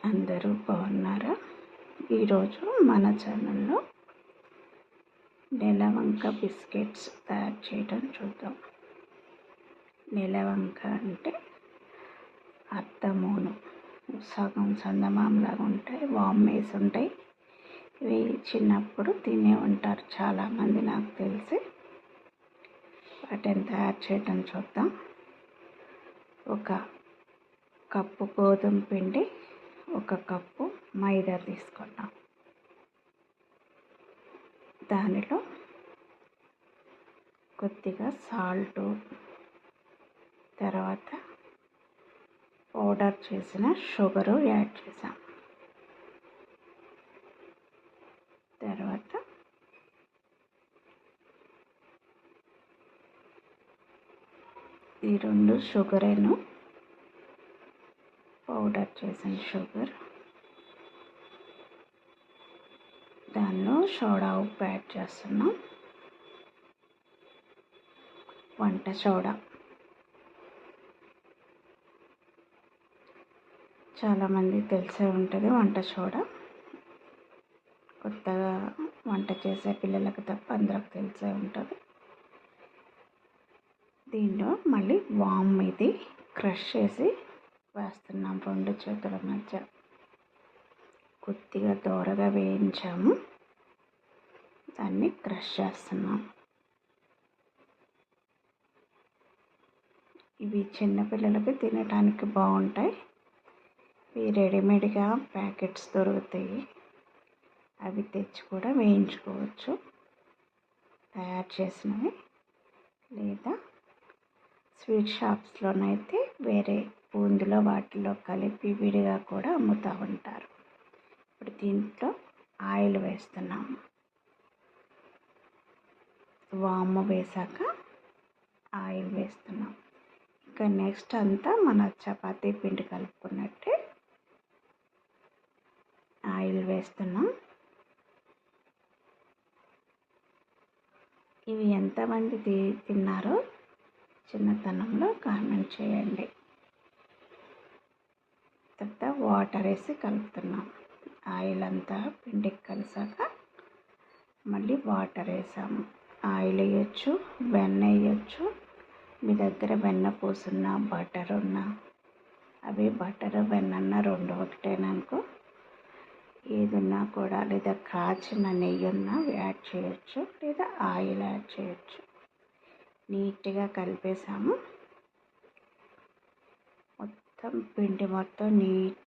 అందరూ బాగున్నారా? ఈరోజు మన ఛానల్లో నెలవంక బిస్కెట్స్ తయారు చేయడం చూద్దాం. నెలవంక అంటే అర్ధమూను, సగం చందమామలాగా ఉంటాయి, వామ్మేసి ఉంటాయి. ఇవి చిన్నప్పుడు తినే ఉంటారు చాలామంది, నాకు తెలిసి. వాటిని తయారు చేయడం చూద్దాం. ఒక కప్పు గోధుమ పిండి, ఒక కప్పు మైదా తీసుకున్నాం. దానిలో కొద్దిగా సాల్టు, తర్వాత పౌడర్ చేసిన షుగరు యాడ్ చేసాం. తర్వాత ఈ రెండు షుగరేను, పౌడర్ చేసిన షుగర్, దానిలో సోడా ఉప్పు యాడ్ చేస్తున్నాం. వంట సోడా, చాలామంది తెలిసే ఉంటుంది వంట సోడా. కొత్తగా వంట చేసే పిల్లలకు తప్ప అందరికి తెలిసే ఉంటుంది. దీనిలో మళ్ళీ వామ్ ఇది క్రష్ చేసి వేస్తున్నాం. రెండు చేతుల మధ్య కొద్దిగా దోరగా వేయించాము, దాన్ని క్రష్ చేస్తున్నాం. ఇవి చిన్నపిల్లలకి తినడానికి బాగుంటాయి. ఇవి రెడీమేడ్గా ప్యాకెట్స్ దొరుకుతాయి, అవి తెచ్చి కూడా వేయించుకోవచ్చు తయారు చేసినవి. లేదా స్వీట్ షాప్స్లోనైతే వేరే బూందులో వాటిలో కలిపి విడిగా కూడా అమ్ముతూ ఉంటారు. ఇప్పుడు దీంట్లో ఆయిల్ వేస్తున్నాము. వాము వేసాక ఆయిల్ వేస్తున్నాం. ఇంకా నెక్స్ట్ అంతా మన చపాతీ పిండి కలుపుకున్నట్టే ఆయిల్ వేస్తున్నాం. ఇవి ఎంతమంది తిన్నారో చిన్నతనంలో కామెంట్ చేయండి. తర్వాత వాటర్ వేసి కలుపుతున్నాం. ఆయిల్ అంతా పిండికి కలిసాక మళ్ళీ వాటర్ వేసాము. ఆయిల్ వేయచ్చు, వెన్న వేయచ్చు. మీ దగ్గర వెన్న పూసున్నా, బటర్ ఉన్నా, అవి బటర్ వెన్న రెండు ఒకటేననుకో, ఏది ఉన్నా కూడా, లేదా కాచిన నెయ్యి ఉన్నా యాడ్ చేయొచ్చు, లేదా ఆయిల్ యాడ్ చేయొచ్చు. నీట్గా కలిపేసాము. మొత్తం పిండి మొత్తం